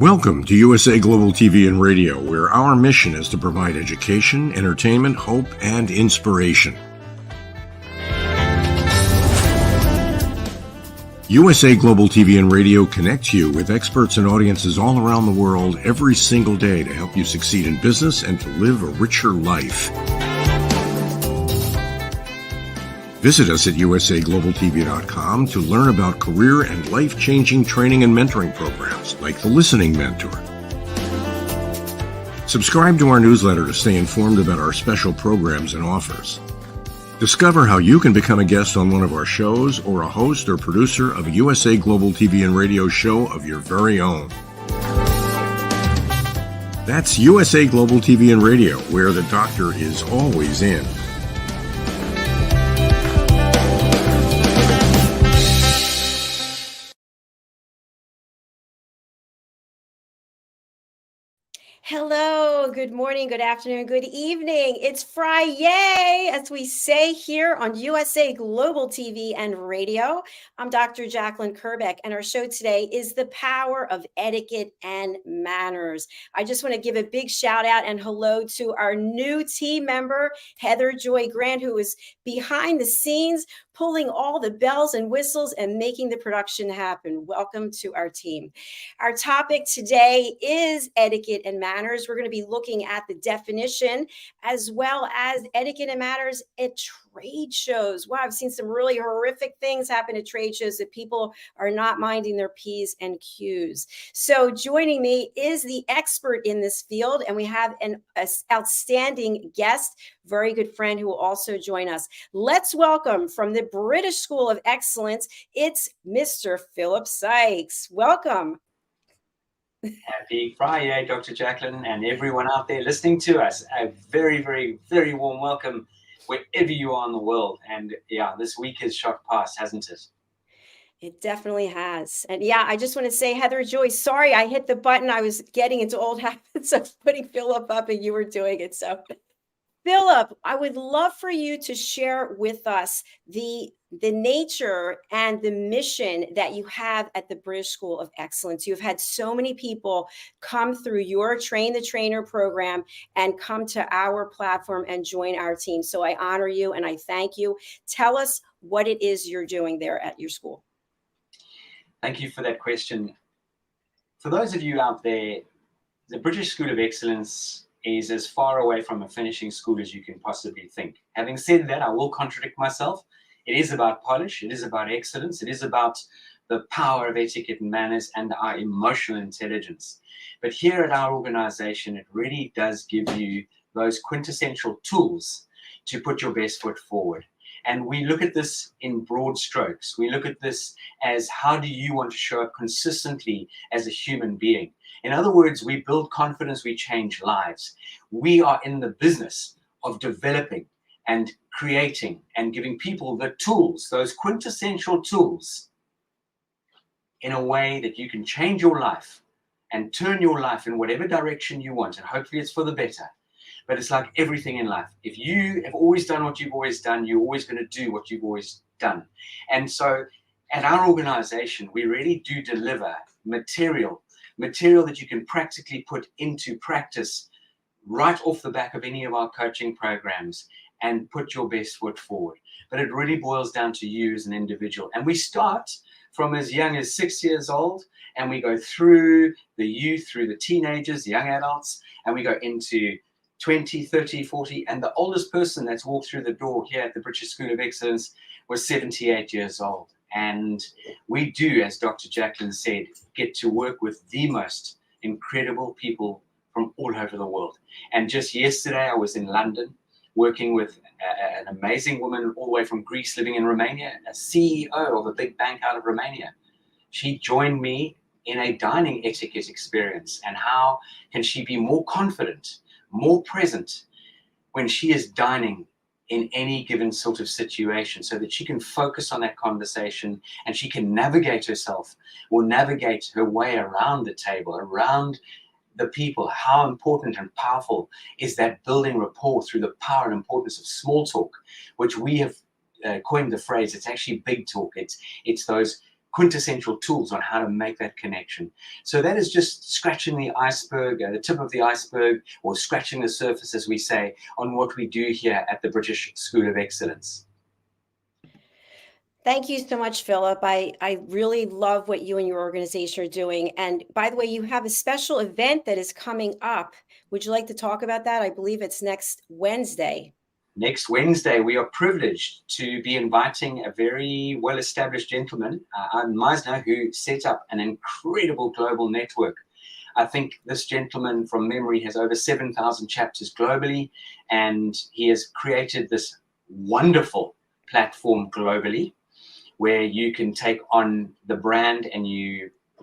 Welcome to USA Global TV and Radio, where our mission is to provide education, entertainment, hope, and inspiration. USA Global TV and Radio connects you with experts and audiences all around the world every single day to help you succeed in business and to live a richer life. Visit us at usaglobaltv.com to learn about career and life-changing training and mentoring programs like the Listening Mentor. Subscribe to our newsletter to stay informed about our special programs and offers. Discover how you can become a guest on one of our shows or a host or producer of a USA Global TV and Radio show of your very own. That's USA Global TV and Radio, where the doctor is always in. Hello, good morning, good afternoon, good evening. It's Friday, as we say here on USA Global TV and Radio. I'm Dr. Jacalyn Kerbeck, and our show today is The Power of Etiquette and Manners. I just want to give a big shout out and hello to our new team member, Heather Joy Grant, who is behind the scenes, pulling all the bells and whistles and making the production happen. Welcome to our team. Our topic today is etiquette and manners. We're going to be looking at the definition as well as etiquette and manners at trade shows. Wow, I've seen some really horrific things happen at trade shows that people are not minding their P's and Q's. So joining me is the expert in this field, and we have an outstanding guest, very good friend who will also join us. Let's welcome from the British School of Excellence, it's Mr. Philip Sykes. Welcome. Happy Friday, Dr. Jacalyn, and everyone out there listening to us. A very, very, very warm welcome wherever you are in the world. And yeah, this week has shot past, hasn't it? It definitely has. And yeah, I just want to say, Heather Joy, sorry, I hit the button. I was getting into old habits of putting Philip up and you were doing it. So Philip, I would love for you to share with us the nature and the mission that you have at the British School of Excellence. You've had so many people come through your Train the Trainer program and come to our platform and join our team. So I honor you and I thank you. Tell us what it is you're doing there at your school. Thank you for that question. For those of you out there, the British School of Excellence is as far away from a finishing school as you can possibly think. Having said that, I will contradict myself. It is about polish, it is about excellence, it is about the power of etiquette and manners and our emotional intelligence. But here at our organization, it really does give you those quintessential tools to put your best foot forward. And we look at this in broad strokes. We look at this as, how do you want to show up consistently as a human being? In other words, we build confidence, we change lives. We are in the business of developing and creating and giving people the tools, those quintessential tools, in a way that you can change your life and turn your life in whatever direction you want. And hopefully it's for the better. But it's like everything in life. If you have always done what you've always done, you're always going to do what you've always done. And so at our organization, we really do deliver material that you can practically put into practice right off the back of any of our coaching programs and put your best foot forward. But it really boils down to you as an individual. And we start from as young as 6 years old, and we go through the youth, through the teenagers, young adults, and we go into 20, 30, 40, and the oldest person that's walked through the door here at the British School of Excellence was 78 years old. And we do, as Dr. Jacalyn said, get to work with the most incredible people from all over the world. And just yesterday, I was in London working with an amazing woman all the way from Greece living in Romania, a CEO of a big bank out of Romania. She joined me in a dining etiquette experience. And how can she be more confident, more present when she is dining in any given sort of situation, so that she can focus on that conversation and she can navigate herself or navigate her way around the table, around the people. How important and powerful is that building rapport through the power and importance of small talk, which we have coined the phrase, it's actually big talk. It's those quintessential tools on how to make that connection. So that is just scratching the iceberg, the tip of the iceberg, or scratching the surface, as we say, on what we do here at the British School of Excellence. Thank you so much, Philip. I really love what you and your organization are doing. And by the way, you have a special event that is coming up. Would you like to talk about that? I believe it's next Wednesday. Next Wednesday, we are privileged to be inviting a very well-established gentleman, Meisner, who set up an incredible global network. I think this gentleman, from memory, has over 7,000 chapters globally, and he has created this wonderful platform globally where you can take on the brand and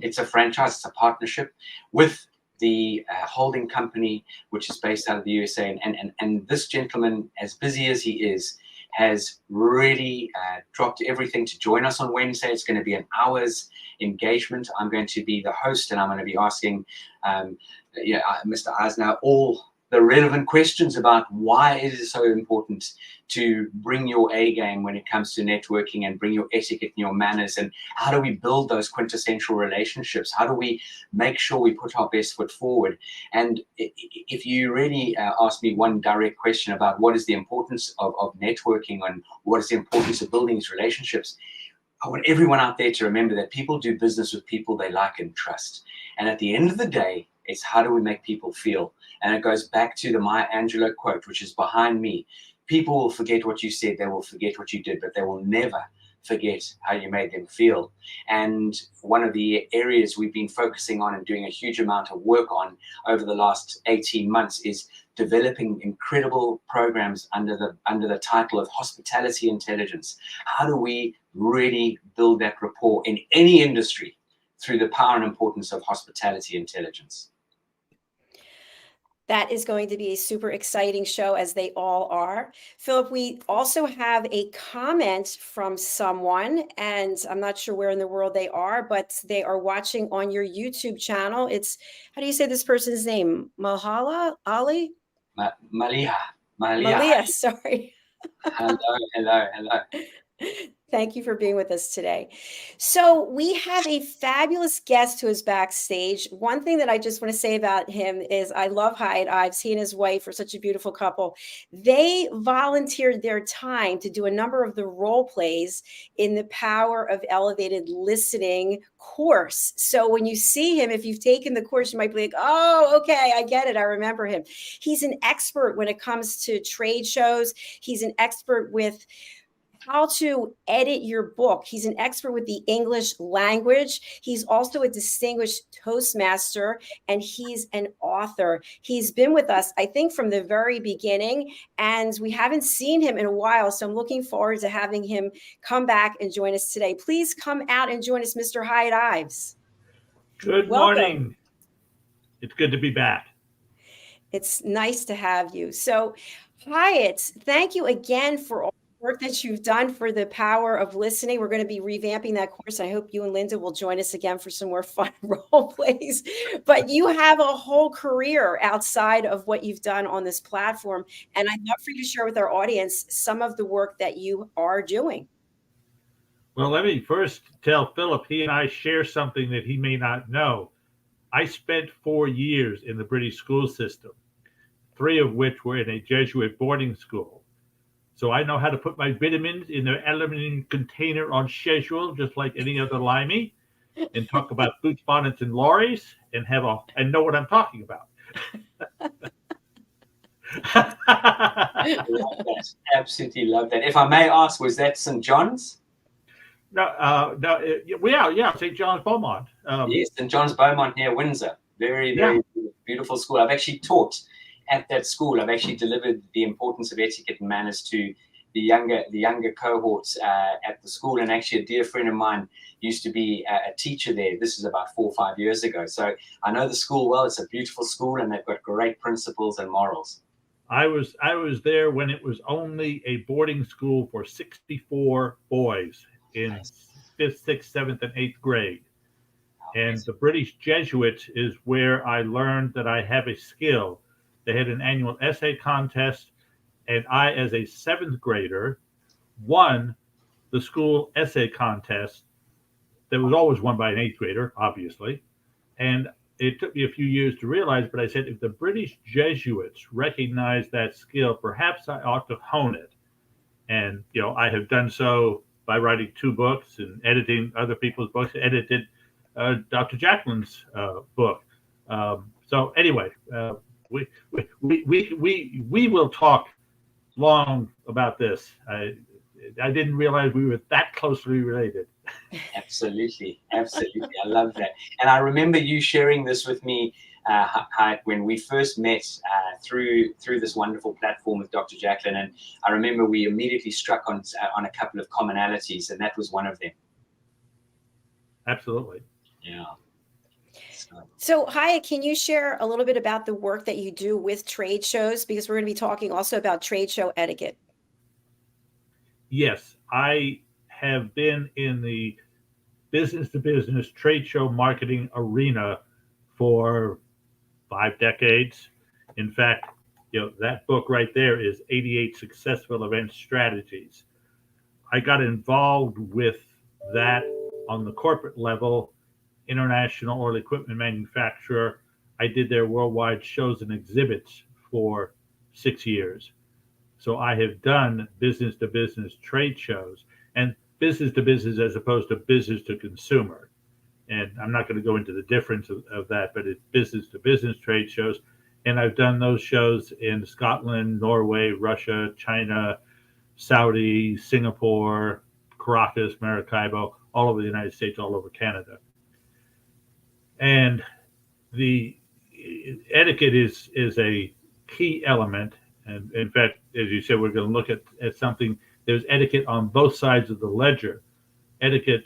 it's a franchise, it's a partnership with the holding company, which is based out of the USA. And this gentleman, as busy as he is, has really dropped everything to join us on Wednesday. It's going to be an hour's engagement. I'm going to be the host, and I'm going to be asking Mr. Eisner all the relevant questions about why it is so important to bring your A game when it comes to networking, and bring your etiquette and your manners, and how do we build those quintessential relationships? How do we make sure we put our best foot forward? And if you really ask me one direct question about what is the importance of networking and what is the importance of building these relationships, I want everyone out there to remember that people do business with people they like and trust. And at the end of the day, it's how do we make people feel? And it goes back to the Maya Angelou quote, which is behind me. People will forget what you said, they will forget what you did, but they will never forget how you made them feel. And one of the areas we've been focusing on and doing a huge amount of work on over the last 18 months is developing incredible programs under the title of hospitality intelligence. How do we really build that rapport in any industry through the power and importance of hospitality intelligence? That is going to be a super exciting show, as they all are. Philip, we also have a comment from someone, and I'm not sure where in the world they are, but they are watching on your YouTube channel. It's, how do you say this person's name? Mahala Ali? Malia. Malia, sorry. Hello. Thank you for being with us today. So we have a fabulous guest who is backstage. One thing that I just want to say about him is I love Hiett Ives. He and his wife are such a beautiful couple. They volunteered their time to do a number of the role plays in the Power of Elevated Listening course. So when you see him, if you've taken the course, you might be like, oh, okay, I get it. I remember him. He's an expert when it comes to trade shows. He's an expert with how to edit your book. He's an expert with the English language. He's also a distinguished Toastmaster, and he's an author. He's been with us, I think, from the very beginning, and we haven't seen him in a while, so I'm looking forward to having him come back and join us today. Please come out and join us, Mr. Hiett Ives. Good morning. It's good to be back. It's nice to have you. So, Hiett, thank you again for all work that you've done for the Power of Listening. We're going to be revamping that course. I hope you and Linda will join us again for some more fun role plays. But you have a whole career outside of what you've done on this platform. And I'd love for you to share with our audience some of the work that you are doing. Well, let me first tell Philip, he and I share something that he may not know. I spent 4 years in the British school system, 3 of which were in a Jesuit boarding school. So I know how to put my vitamins in their aluminum container on schedule, just like any other limey, and talk about boots, bonnets, and lorries, and know what I'm talking about. Love that. Absolutely love that. If I may ask, was that St. John's? No, St. John's Beaumont. Yes, St. John's Beaumont near Windsor. Very, very beautiful school. I've actually taught at that school. I've actually delivered the importance of etiquette and manners to the younger cohorts at the school. And actually, a dear friend of mine used to be a teacher there. This is about 4 or 5 years ago. So I know the school well. It's a beautiful school, and they've got great principles and morals. I was there when it was only a boarding school for 64 boys in 5th, 6th, 7th, and 8th grade. And the British Jesuit is where I learned that I have a skill. They had an annual essay contest, and I, as a 7th grader, won the school essay contest there was always one by an eighth grader, obviously. And it took me a few years to realize, but I said, if the British Jesuits recognize that skill, perhaps I ought to hone it. And, I have done so by writing 2 books and editing other people's books, edited Dr. Jacalyn's book. So anyway, we will talk long about this. I didn't realize we were that closely related. Absolutely. I love that. And I remember you sharing this with me, Hiett, when we first met through this wonderful platform with Dr. Jacalyn. And I remember we immediately struck on a couple of commonalities, and that was one of them. Absolutely. Yeah. So, Hiett, can you share a little bit about the work that you do with trade shows? Because we're going to be talking also about trade show etiquette. Yes, I have been in the business-to-business trade show marketing arena for 5 decades. In fact, that book right there is 88 Successful Event Strategies. I got involved with that on the corporate level. International oil equipment manufacturer. I did their worldwide shows and exhibits for 6 years. So I have done business to business trade shows, and business to business as opposed to business to consumer. And I'm not going to go into the difference of that, but it's business to business trade shows. And I've done those shows in Scotland, Norway, Russia, China, Saudi, Singapore, Caracas, Maracaibo, all over the United States, all over Canada. And the etiquette is a key element. And in fact, as you said, we're going to look at something. There's etiquette on both sides of the ledger. Etiquette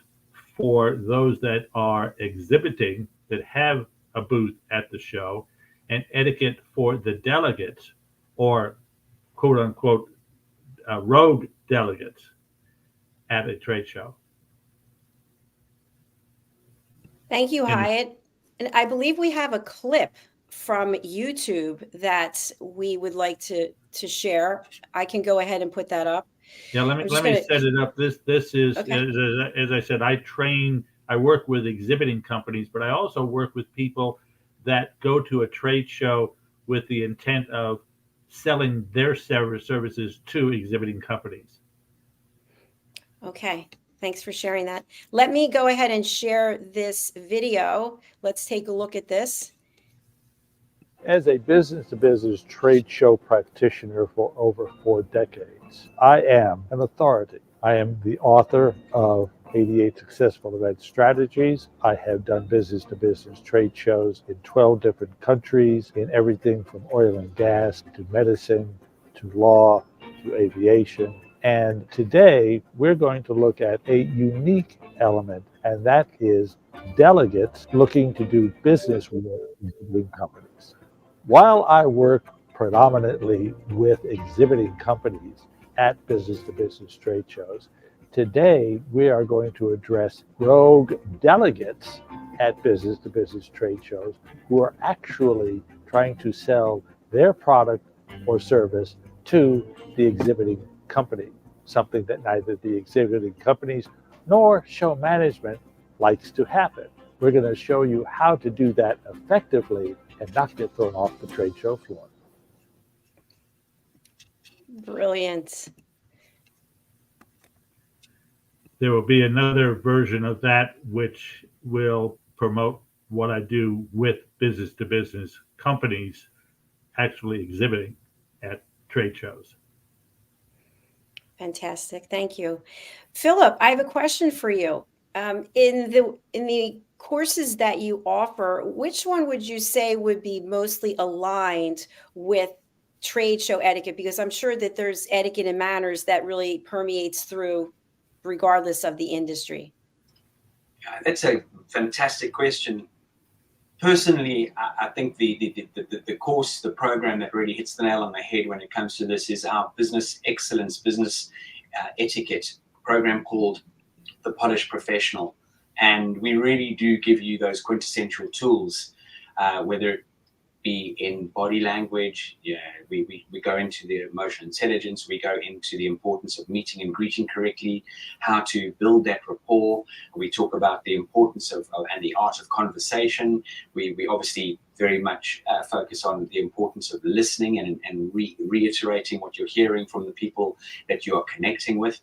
for those that are exhibiting, that have a booth at the show, and etiquette for the delegates, or quote unquote rogue delegates at a trade show. Thank you, Hiett. And I believe we have a clip from YouTube that we would like to share. I can go ahead and put that up. Yeah, let me set it up. This is, okay. As I said, I work with exhibiting companies, but I also work with people that go to a trade show with the intent of selling their services to exhibiting companies. Okay. Thanks for sharing that. Let me go ahead and share this video. Let's take a look at this. As a business-to-business trade show practitioner for over 4 decades, I am an authority. I am the author of 88 Successful Event Strategies. I have done business-to-business trade shows in 12 different countries, in everything from oil and gas to medicine to law to aviation. And today, we're going to look at a unique element, and that is delegates looking to do business with exhibiting companies. While I work predominantly with exhibiting companies at business-to-business trade shows, today we are going to address rogue delegates at business-to-business trade shows who are actually trying to sell their product or service to the exhibiting company, something that neither the exhibiting companies nor show management likes to happen. We're going to show you how to do that effectively and not get thrown off the trade show floor. Brilliant. There will be another version of that which will promote what I do with business-to-business companies actually exhibiting at trade shows. Fantastic. Thank you. Philip, I have a question for you. In the courses that you offer, which one would you say would be mostly aligned with trade show etiquette? Because I'm sure that there's etiquette and manners that really permeates through regardless of the industry. Yeah, that's a fantastic question. Personally, I think the course, the program that really hits the nail on the head when it comes to this is our business excellence, business etiquette program called The Polished Professional. And we really do give you those quintessential tools, whether be in body language. Yeah, we go into the emotional intelligence. We go into the importance of meeting and greeting correctly, how to build that rapport. We talk about the importance of and the art of conversation. We obviously very much focus on the importance of listening and reiterating what you're hearing from the people that you are connecting with,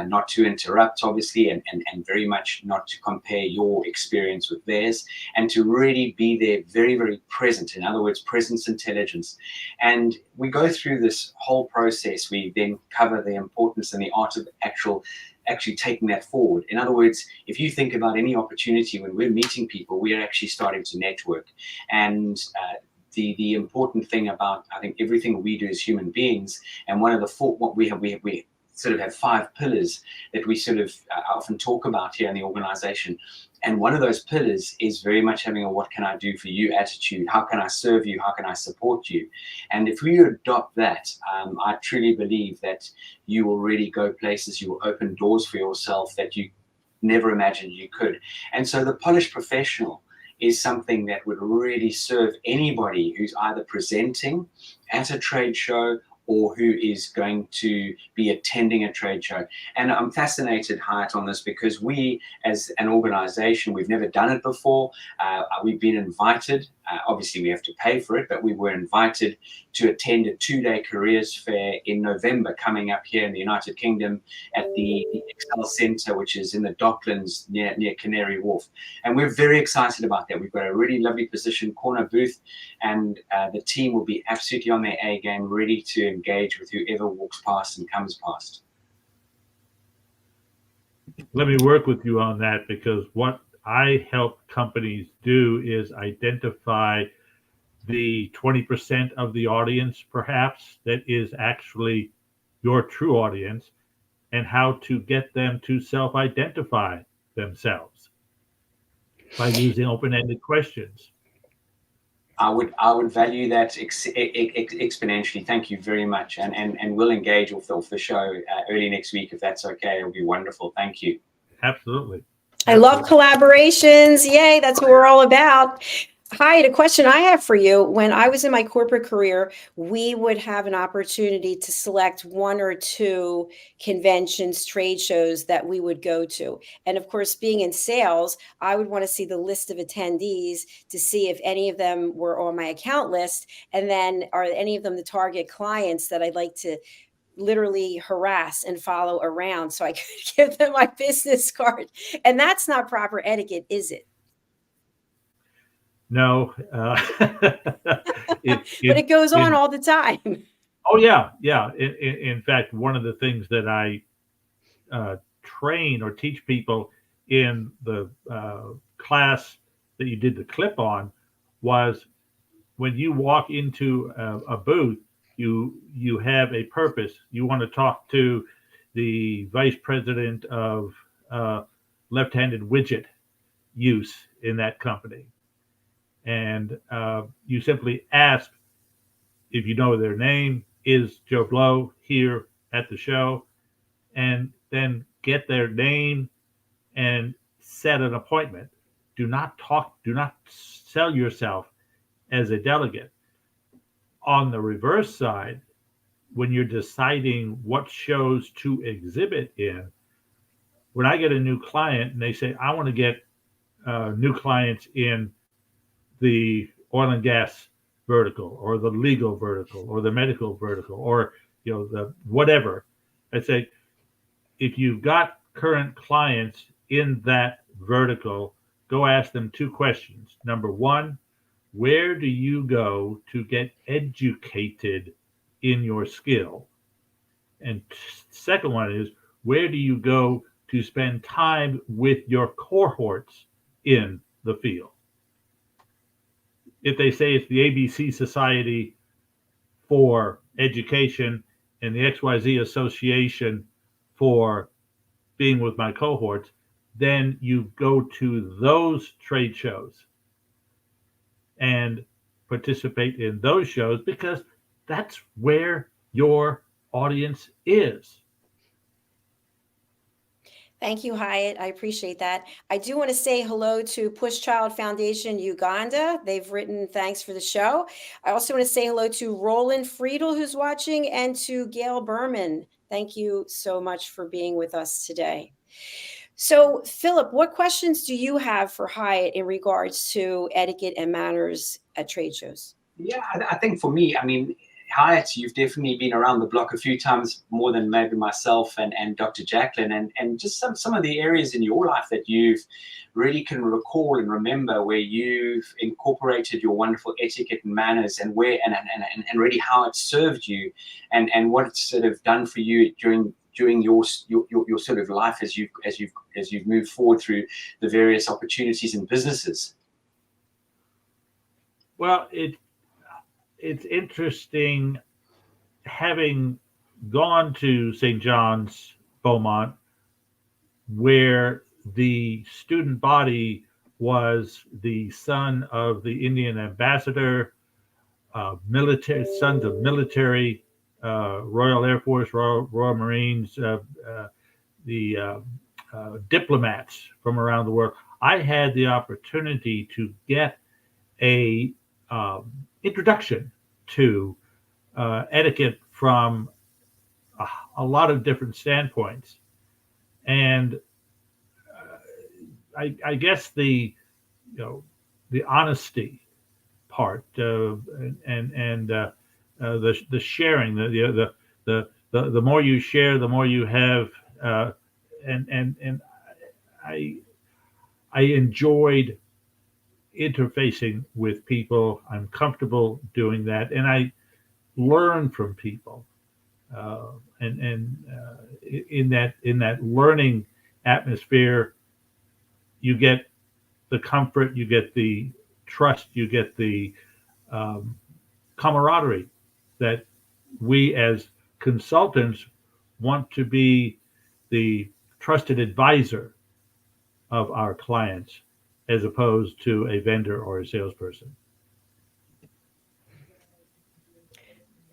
not to interrupt, obviously, and very much not to compare your experience with theirs, and to really be there very, very present. In other words, presence intelligence. And we go through this whole process. We then cover the importance and the art of actually taking that forward. In other words, if you think about any opportunity when we're meeting people, we are actually starting to network. And the important thing about, I think, everything we do as human beings, and one of the what we sort of have 5 pillars that we sort of often talk about here in the organization. And one of those pillars is very much having a what can I do for you attitude. How can I serve you? How can I support you? And if we adopt that, I truly believe that you will really go places, you will open doors for yourself that you never imagined you could. And so the polished professional is something that would really serve anybody who's either presenting at a trade show or who is going to be attending a trade show. And I'm fascinated, Hiett, on this because we, as an organization, we've never done it before. We've been invited, obviously we have to pay for it, but we were invited to attend a 2-day careers fair in November coming up here in the United Kingdom at the Excel Centre, which is in the Docklands near Canary Wharf. And we're very excited about that. We've got a really lovely position, corner booth, and the team will be absolutely on their A game, ready to engage with whoever walks past and comes past. Let me work with you on that, because what I help companies do is identify the 20% of the audience, perhaps, that is actually your true audience, and how to get them to self-identify themselves by using open-ended questions. I would value that exponentially. Thank you very much, and we'll engage with the show early next week if that's okay. It'll be wonderful. Thank you. Absolutely. I love collaborations. Yay, that's what we're all about. Hi, a question I have for you. When I was in my corporate career, we would have an opportunity to select 1 or 2 conventions, trade shows that we would go to. And of course, being in sales, I would want to see the list of attendees to see if any of them were on my account list. And then are any of them the target clients that I'd like to literally harass and follow around so I could give them my business card. And that's not proper etiquette, is it? No. But it goes on all the time. Oh, yeah. Yeah. In fact, one of the things that I train or teach people in the class that you did the clip on was when you walk into a booth, you have a purpose. You want to talk to the vice president of left-handed widget use in that company. And you simply ask if you know their name, is Joe Blow here at the show? And then get their name and set an appointment. Do not sell yourself as a delegate. On the reverse side, when you're deciding what shows to exhibit in, when I get a new client and they say, I want to get new clients in the oil and gas vertical or the legal vertical or the medical vertical or the whatever, I say, if you've got current clients in that vertical, go ask them 2 questions. Number 1, where do you go to get educated in your skill? And second one is, where do you go to spend time with your cohorts in the field? If they say it's the ABC Society for Education and the XYZ Association for being with my cohorts, then you go to those trade shows and participate in those shows, because that's where your audience is. Thank you, Hiett. I appreciate that. I do want to say hello to Push Child Foundation Uganda. They've written thanks for the show. I also want to say hello to Roland Friedel, who's watching, and to Gail Berman. Thank you so much for being with us today. So, Philip, what questions do you have for Hiett in regards to etiquette and manners at trade shows? Yeah, I think for me, I mean, Hiett, you've definitely been around the block a few times more than maybe myself and Dr. Jacalyn, and just some of the areas in your life that you've really can recall and remember where you've incorporated your wonderful etiquette and manners, and where and really how it served you, and what it's sort of done for you during your sort of life as you've moved forward through the various opportunities and businesses. Well, it's interesting, having gone to St. John's, Beaumont, where the student body was the son of the Indian ambassador, military, sons of military, Royal Air Force, Royal Marines, the diplomats from around the world. I had the opportunity to get a introduction to etiquette from a lot of different standpoints, and I guess the honesty part and the sharing, the more you share, the more you have, and I enjoyed interfacing with people. I'm comfortable doing that, and I learn from people, and in that learning atmosphere, you get the comfort, you get the trust, you get the camaraderie that we as consultants want to be the trusted advisor of our clients, as opposed to a vendor or a salesperson.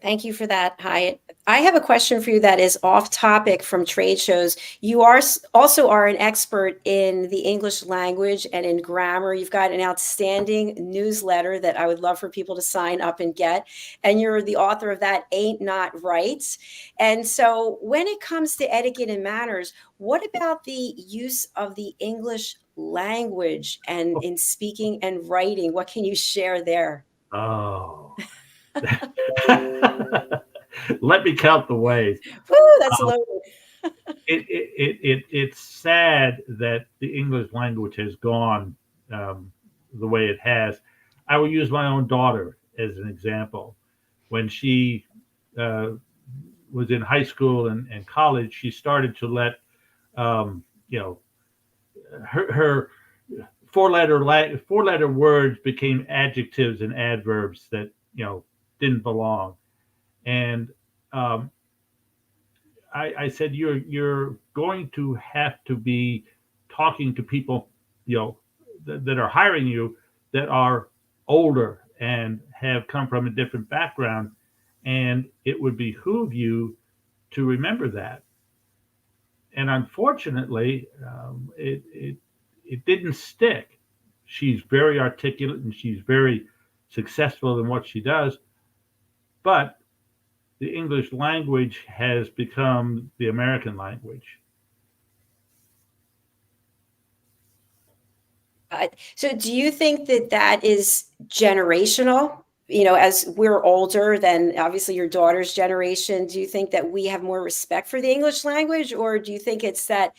Thank you for that, Hiett. I have a question for you that is off topic from trade shows. You also are an expert in the English language and in grammar. You've got an outstanding newsletter that I would love for people to sign up and get. And you're the author of that Ain't Not Right. And so when it comes to etiquette and manners, what about the use of the English language and in speaking and writing? What can you share there? Oh. Let me count the ways. Woo, that's loaded. It's sad that the English language has gone the way it has. I will use my own daughter as an example. When she was in high school and college, she started to let her four-letter words became adjectives and adverbs that didn't belong. And I said, you're going to have to be talking to people, that are hiring you, that are older and have come from a different background, and it would behoove you to remember that. And unfortunately, it didn't stick. She's very articulate and she's very successful in what she does, but the English language has become the American language. So do you think that that is generational? As we're older than obviously your daughter's generation, do you think that we have more respect for the English language, or do you think it's that,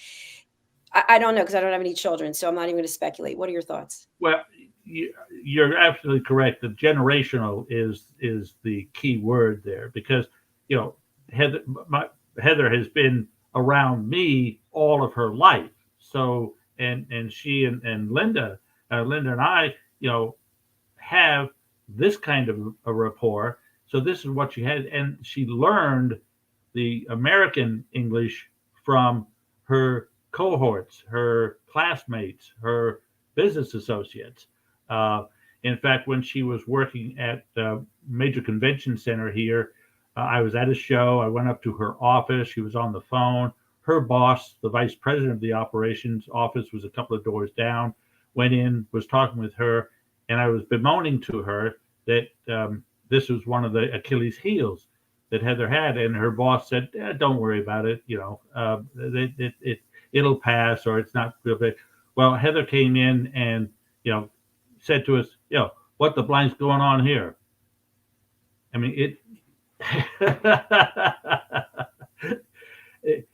I don't know, because I don't have any children, so I'm not even going to speculate. What are your thoughts? Well, you're absolutely correct. The generational is the key word there, because Heather has been around me all of her life. So and she and Linda and I have this kind of a rapport. So this is what she had, and she learned the American English from her cohorts, her classmates, her business associates. In fact, when she was working at the major convention center here, I was at a show. I went up to her office. She was on the phone. her boss, the vice president of the operations office, was a couple of doors down, went in, was talking with her, and I was bemoaning to her that this was one of the Achilles heels that Heather had, and her boss said, "Don't worry about it. It'll pass, or it's not real big." Well, Heather came in and said to us, "What the blank's going on here?" I mean,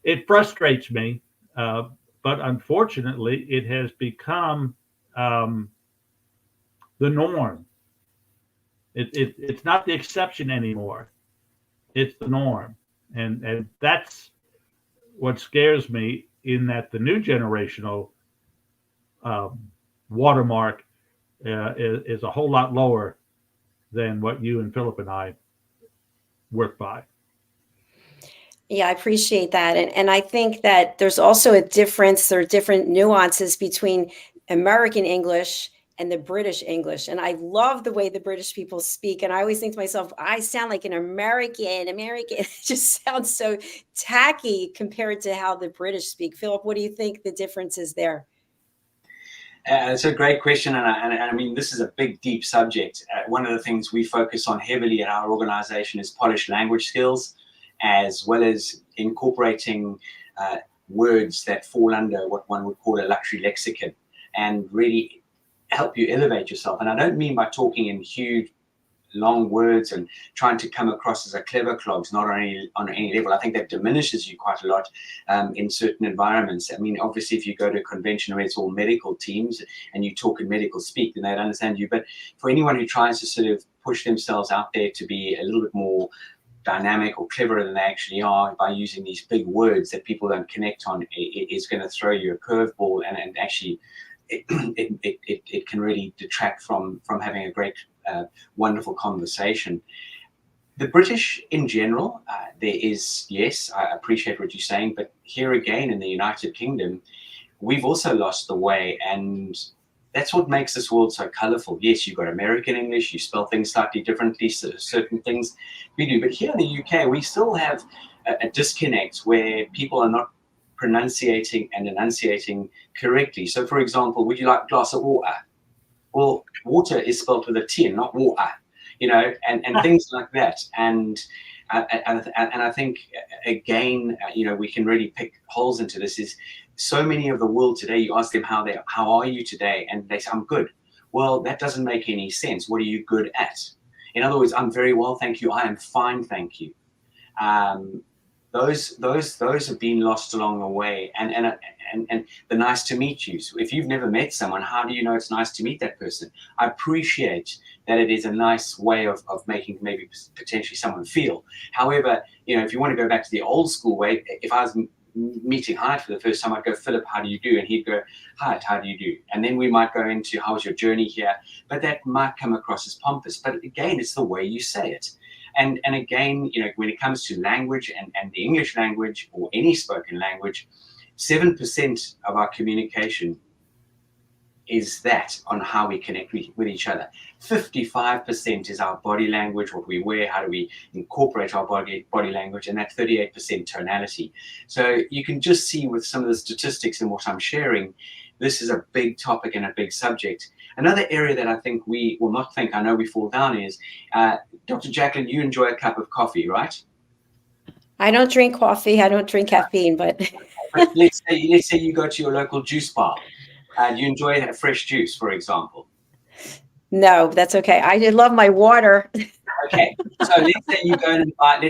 it frustrates me, but unfortunately, it has become the norm. It's not the exception anymore. It's the norm, and that's what scares me. In that the new generational watermark is a whole lot lower than what you and Philip and I work by. Yeah, I appreciate that. And I think that there's also a difference, there are different nuances between American English and the British English. And I love the way the British people speak. And I always think to myself, I sound like an American. It just sounds so tacky compared to how the British speak. Philip, what do you think the difference is there? It's a great question, and I mean, this is a big, deep subject. One of the things we focus on heavily in our organization is polished language skills, as well as incorporating words that fall under what one would call a luxury lexicon, and really help you elevate yourself. And I don't mean by talking in huge, long words and trying to come across as a clever clogs, not on any level. I think that diminishes you quite a lot in certain environments. I mean, obviously, if you go to a convention where it's all medical teams and you talk in medical speak, then they'd understand you. But for anyone who tries to sort of push themselves out there to be a little bit more dynamic or cleverer than they actually are by using these big words that people don't connect on, it is going to throw you a curveball, and actually it can really detract from having a great wonderful conversation. The British in general, there is, yes, I appreciate what you're saying, but here again in the United Kingdom, we've also lost the way, and that's what makes this world so colorful. Yes, you've got American English, you spell things slightly differently, so certain things we do, but here in the UK, we still have a disconnect where people are not pronunciating and enunciating correctly. So for example, would you like a glass of water? Well, water is spelled with a T and not water, and things like that. And I think, again, we can really pick holes into this. Is so many of the world today, you ask them how are you today? And they say, I'm good. Well, that doesn't make any sense. What are you good at? In other words, I'm very well, thank you. I am fine, thank you. Those have been lost along the way, and the nice to meet you. So if you've never met someone, how do you know it's nice to meet that person? I appreciate that it is a nice way of making maybe potentially someone feel. However, if you want to go back to the old school way, if I was meeting Hiett for the first time, I'd go, Philip, how do you do? And he'd go, Hiett, how do you do? And then we might go into, how's your journey here? But that might come across as pompous. But again, it's the way you say it. And again, when it comes to language and the English language or any spoken language, 7% of our communication is that on how we connect with each other. 55% is our body language, what we wear, how do we incorporate our body language, and that 38% tonality. So you can just see with some of the statistics and what I'm sharing, this is a big topic and a big subject. Another area that I think I know we fall down is, Dr. Jacalyn, you enjoy a cup of coffee, right? I don't drink coffee. I don't drink caffeine, but let's say you go to your local juice bar and you enjoy a fresh juice, for example. No, that's okay. I love my water. Okay, so let's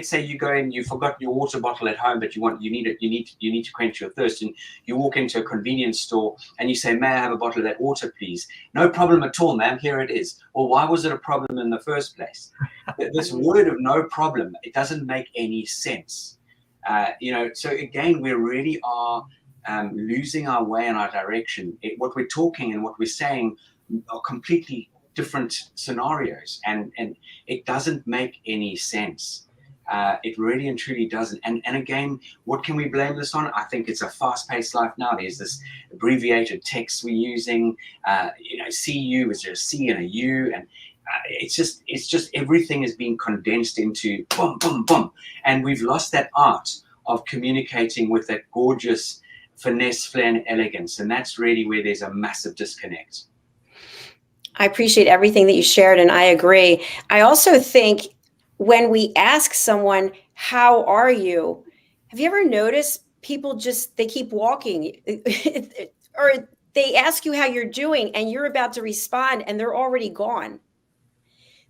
say you go and you forgot your water bottle at home, but you need to quench your thirst, and you walk into a convenience store and you say, may I have a bottle of that water, please? No problem at all, ma'am, here it is. Well, why was it a problem in the first place? This word of no problem, it doesn't make any sense. So again, we really are losing our way and our direction. What we're talking and what we're saying are completely different scenarios, and it doesn't make any sense. It really and truly doesn't. And again, what can we blame this on? I think it's a fast-paced life now. There's this abbreviated text we're using. CU is a C and a U, and it's just everything is being condensed into boom, boom, boom, and we've lost that art of communicating with that gorgeous finesse, flair, and elegance. And that's really where there's a massive disconnect. I appreciate everything that you shared, and I agree. I also think when we ask someone, how are you? Have you ever noticed people they keep walking or they ask you how you're doing and you're about to respond and they're already gone.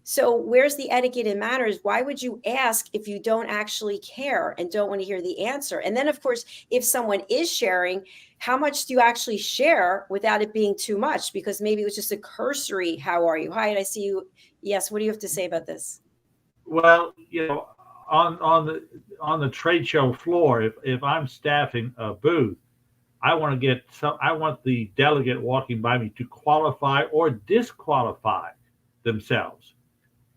So where's the etiquette and manners? Why would you ask if you don't actually care and don't want to hear the answer? And then, of course, if someone is sharing, how much do you actually share without it being too much? Because maybe it was just a cursory, how are you? Hi, I see you. Yes, what do you have to say about this? Well, on the trade show floor, if I'm staffing a booth, I want the delegate walking by me to qualify or disqualify themselves.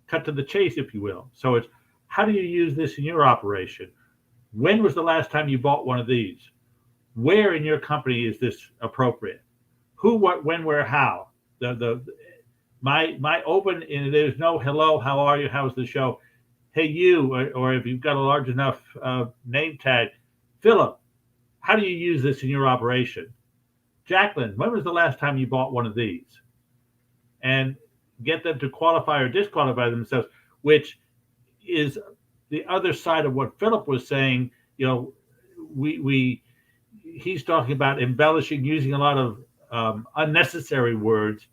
Cut to the chase, if you will. So it's, how do you use this in your operation? When was the last time you bought one of these? Where in your company is this appropriate? Who, what, when, where, how? My open, and there's no hello, how are you, how's the show? Hey, you, or if you've got a large enough name tag, Philip, how do you use this in your operation? Jacalyn, when was the last time you bought one of these? And get them to qualify or disqualify themselves, which is the other side of what Philip was saying. He's talking about embellishing, using a lot of unnecessary words,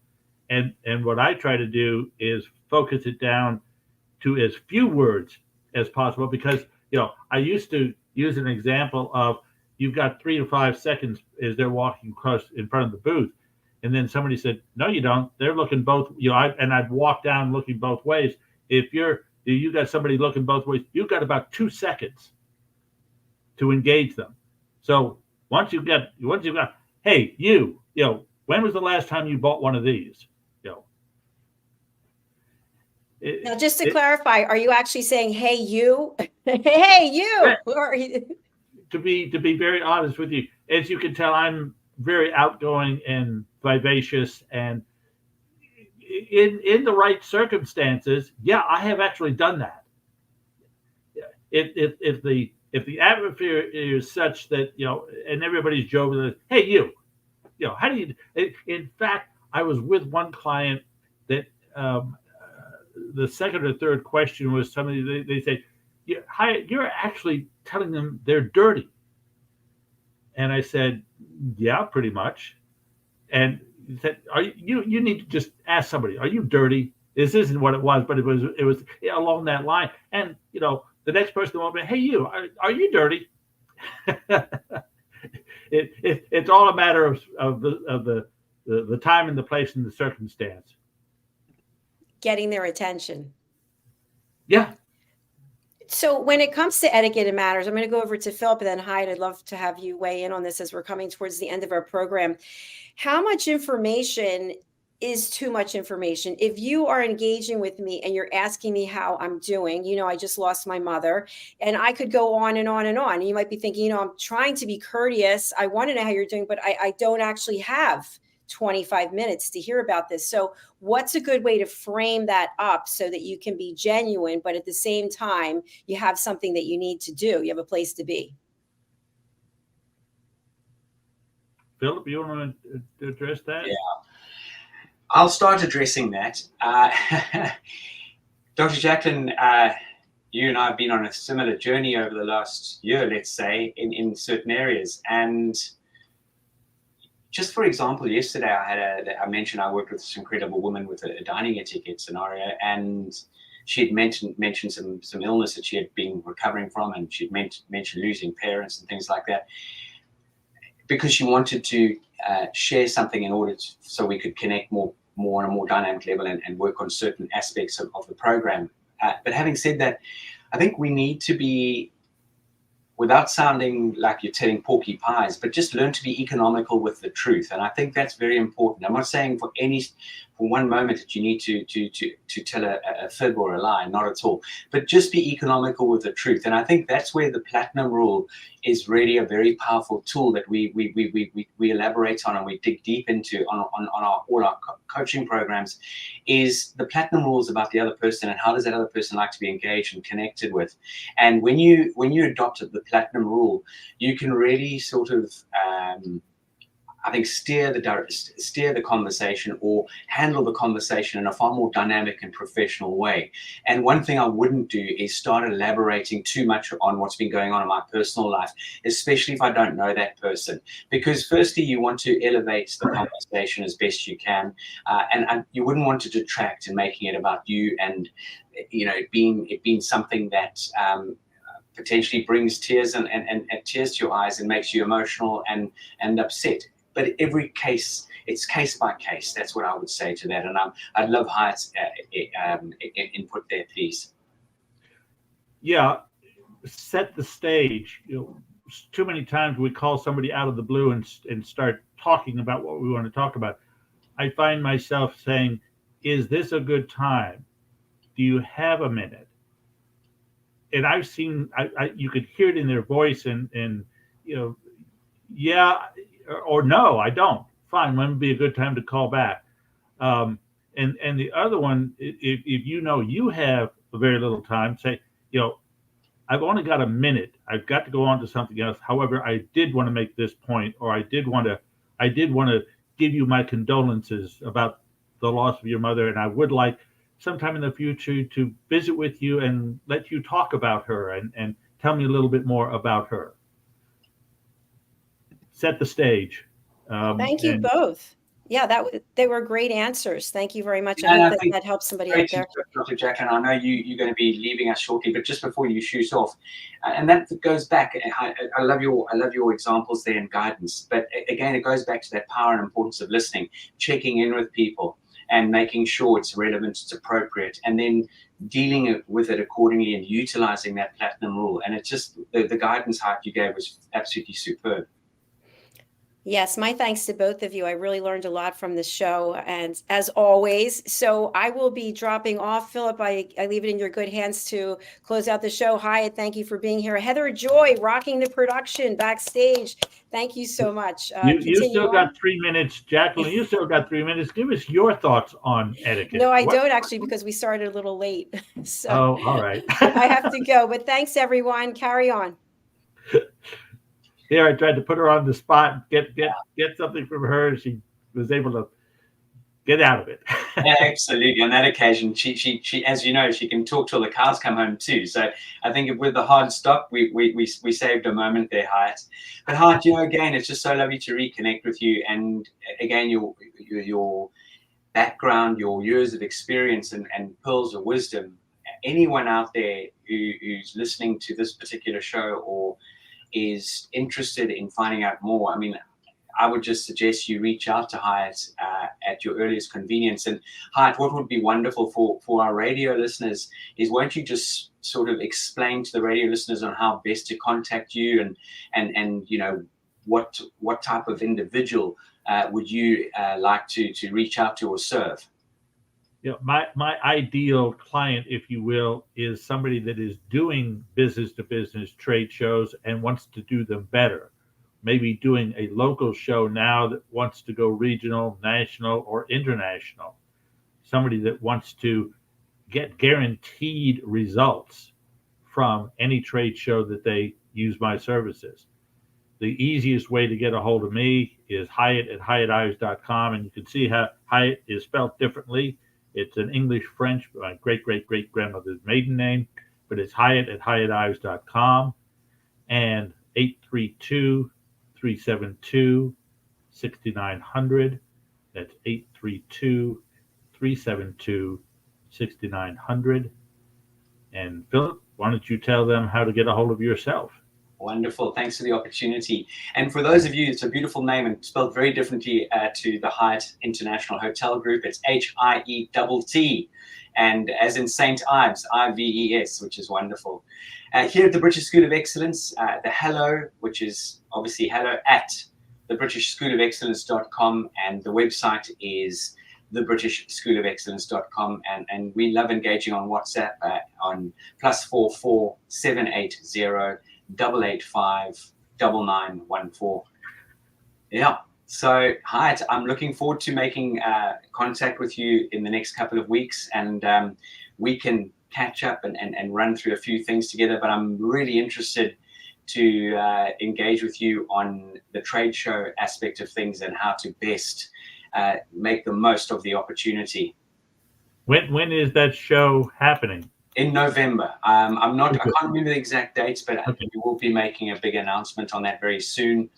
and what I try to do is focus it down to as few words as possible, because I used to use an example of, you've got 3 to 5 seconds as they're walking across in front of the booth. And then somebody said, no, you don't. They're looking both, and I'd walk down looking both ways. If you got somebody looking both ways, you've got about 2 seconds to engage them. So once you've got, hey, when was the last time you bought one of these? Now, just to clarify, are you actually saying, hey, you? Hey, you? To be very honest with you, as you can tell, I'm very outgoing and vivacious, and in the right circumstances, yeah, I have actually done that. If the atmosphere is such that and everybody's joking, hey, how do you? In fact, I was with one client that the second or third question was somebody, they say, you're actually telling them they're dirty. And I said, yeah, pretty much. And he said, you need to just ask somebody, are you dirty? This isn't what it was, but it was along that line. And the next person will be, hey, you, are you dirty? It's all a matter of the time and the place and the circumstance. Getting their attention. Yeah. So when it comes to etiquette and manners, I'm going to go over to Philip and then Hiett. I'd love to have you weigh in on this as we're coming towards the end of our program. How much information is too much information? If you are engaging with me and you're asking me how I'm doing, I just lost my mother, and I could go on and on and on. You might be thinking, I'm trying to be courteous. I want to know how you're doing, but I don't actually have 25 minutes to hear about this. So what's a good way to frame that up so that you can be genuine, but at the same time, you have something that you need to do. You have a place to be. Philip, you want to address that? Yeah, I'll start addressing that. Dr. Jacalyn, you and I have been on a similar journey over the last year, let's say, in certain areas. And just for example, yesterday I mentioned I worked with this incredible woman with a dining etiquette scenario, and she had mentioned some illness that she had been recovering from, and she'd mentioned losing parents and things like that, because she wanted to share something in order so we could connect more on a more dynamic level and work on certain aspects of the program. But having said that, I think we need to be, without sounding like you're telling porky pies, but just learn to be economical with the truth. And I think that's very important. I'm not saying for for one moment that you need to tell a fib or a lie, not at all. But just be economical with the truth. And I think that's where the platinum rule is really a very powerful tool that we elaborate on and we dig deep into on all our coaching programs. Is the platinum rules about the other person and how does that other person like to be engaged and connected with. And when you adopted the platinum rule, you can really sort of I think steer the conversation or handle the conversation in a far more dynamic and professional way. And one thing I wouldn't do is start elaborating too much on what's been going on in my personal life, especially if I don't know that person. Because firstly, you want to elevate the conversation as best you can, and you wouldn't want to detract and making it about you and it being something that potentially brings tears and tears to your eyes and makes you emotional and upset. But every case, it's case by case. That's what I would say to that. And I'd love Hiett's input there, please. Yeah, set the stage. Too many times we call somebody out of the blue and start talking about what we want to talk about. I find myself saying, "Is this a good time? Do you have a minute?" And I've seen, you could hear it in their voice, and yeah. Or no, I don't. Fine, when would be a good time to call back? And the other one, if you have a very little time, say, I've only got a minute. I've got to go on to something else. However, I did want to make this point, or I did want to give you my condolences about the loss of your mother, and I would like sometime in the future to visit with you and let you talk about her and tell me a little bit more about her. Set the stage. Thank you both. Yeah, they were great answers. Thank you very much. And I hope that helps somebody out there. Dr. Jacalyn, I know you're going to be leaving us shortly, but just before you shoot off, and that goes back. I love your examples there and guidance. But again, it goes back to that power and importance of listening, checking in with people, and making sure it's relevant, it's appropriate, and then dealing with it accordingly and utilizing that platinum rule. And it's just the guidance Hiett you gave was absolutely superb. Yes, my thanks to both of you. I really learned a lot from this show, and as always. So I will be dropping off. Philip, I leave it in your good hands to close out the show. Hiett, thank you for being here. Heather Joy, rocking the production backstage. Thank you so much. You still got 3 minutes, Jacalyn. You still got 3 minutes. Give us your thoughts on etiquette. No, I don't actually, because we started a little late. So all right. I have to go. But thanks, everyone. Carry on. Here, I tried to put her on the spot, get something from her. She was able to get out of it. Yeah, absolutely. On that occasion, she, as you know, she can talk till the cows come home too. So I think with the hard stop, we saved a moment there, Hiett. But Hiett, again, it's just so lovely to reconnect with you. And again, your background, your years of experience, and pearls of wisdom. Anyone out there who's listening to this particular show or is interested in finding out more, I mean, I would just suggest you reach out to Hiett at your earliest convenience. And Hiett, what would be wonderful for our radio listeners is, won't you just sort of explain to the radio listeners on how best to contact you and what type of individual would you like to reach out to or serve? My ideal client, if you will, is somebody that is doing business-to-business trade shows and wants to do them better. Maybe doing a local show now that wants to go regional, national, or international. Somebody that wants to get guaranteed results from any trade show that they use my services. The easiest way to get a hold of me is Hiett at hiettives.com, and you can see how Hiett is spelled differently. It's an English-French, my great-great-great-grandmother's maiden name, but it's Hiett at hiettives.com, and 832-372-6900. That's 832-372-6900. And Philip, why don't you tell them how to get a hold of yourself? Wonderful. Thanks for the opportunity. And for those of you, it's a beautiful name and spelled very differently to the Hiett International Hotel Group. It's Hiett, and as in St. Ives, Ives, which is wonderful. Here at the British School of Excellence, the hello, which is obviously hello at thebritishschoolofexcellence.com, and the website is thebritishschoolofexcellence.com, and we love engaging on WhatsApp on +44 780 885 9914. Yeah. So, Hiett, I'm looking forward to making contact with you in the next couple of weeks, and we can catch up and run through a few things together. But I'm really interested to engage with you on the trade show aspect of things and how to best make the most of the opportunity. When is that show happening? In November. I can't remember the exact dates, but we will be making a big announcement on that very soon.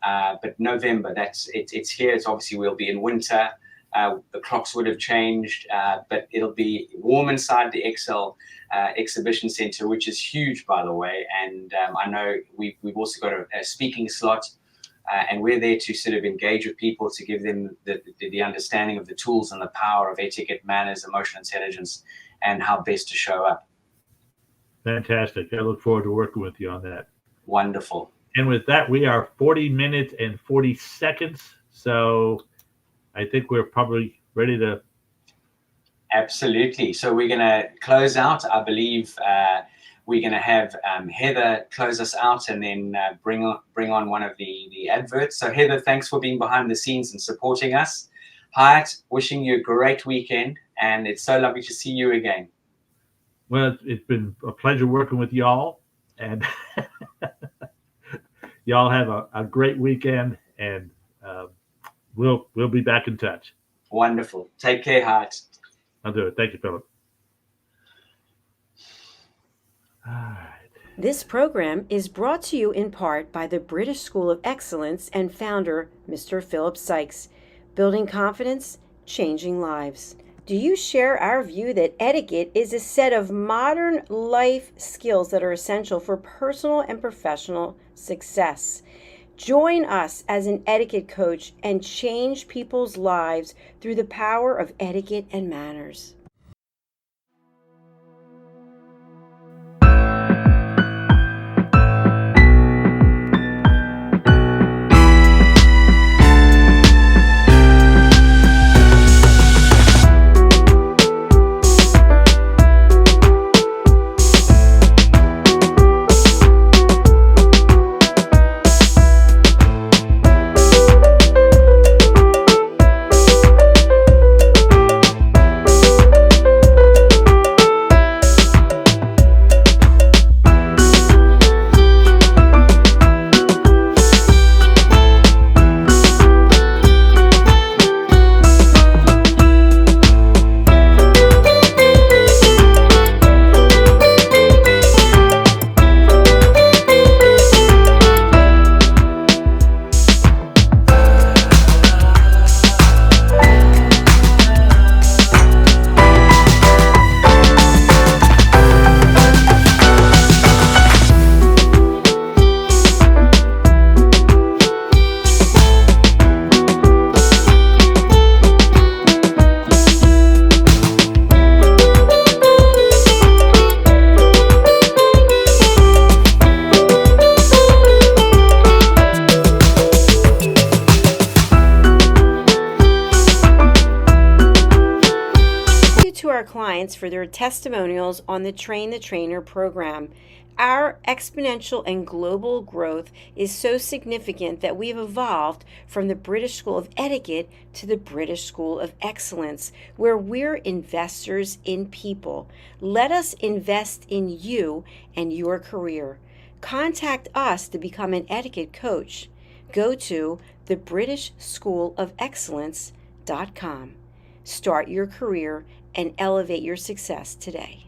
But November, it's here. It's obviously, we'll be in winter. The clocks would have changed, but it'll be warm inside the Excel Exhibition Center, which is huge, by the way. And I know we've also got a speaking slot, and we're there to sort of engage with people, to give them the understanding of the tools and the power of etiquette, manners, emotional intelligence, and how best to show up. Fantastic. I look forward to working with you on that. Wonderful. And with that, we are 40 minutes and 40 seconds. So I think we're probably ready to. Absolutely. So we're going to close out. I believe we're going to have Heather close us out, and then bring on one of the adverts. So Heather, thanks for being behind the scenes and supporting us. Hiett, wishing you a great weekend, and it's so lovely to see you again. Well, it's been a pleasure working with y'all, and y'all have a great weekend, and we'll be back in touch. Wonderful. Take care, Hiett. I'll do it. Thank you, Philip. All right. This program is brought to you in part by the British School of Excellence and founder, Mr. Philip Sykes. Building confidence, changing lives. Do you share our view that etiquette is a set of modern life skills that are essential for personal and professional success? Join us as an etiquette coach and change people's lives through the power of etiquette and manners. For their testimonials on the Train the Trainer program. Our exponential and global growth is so significant that we've evolved from the British School of Etiquette to the British School of Excellence, where we're investors in people. Let us invest in you and your career. Contact us to become an etiquette coach. Go to thebritishschoolofexcellence.com. Start your career and elevate your success today.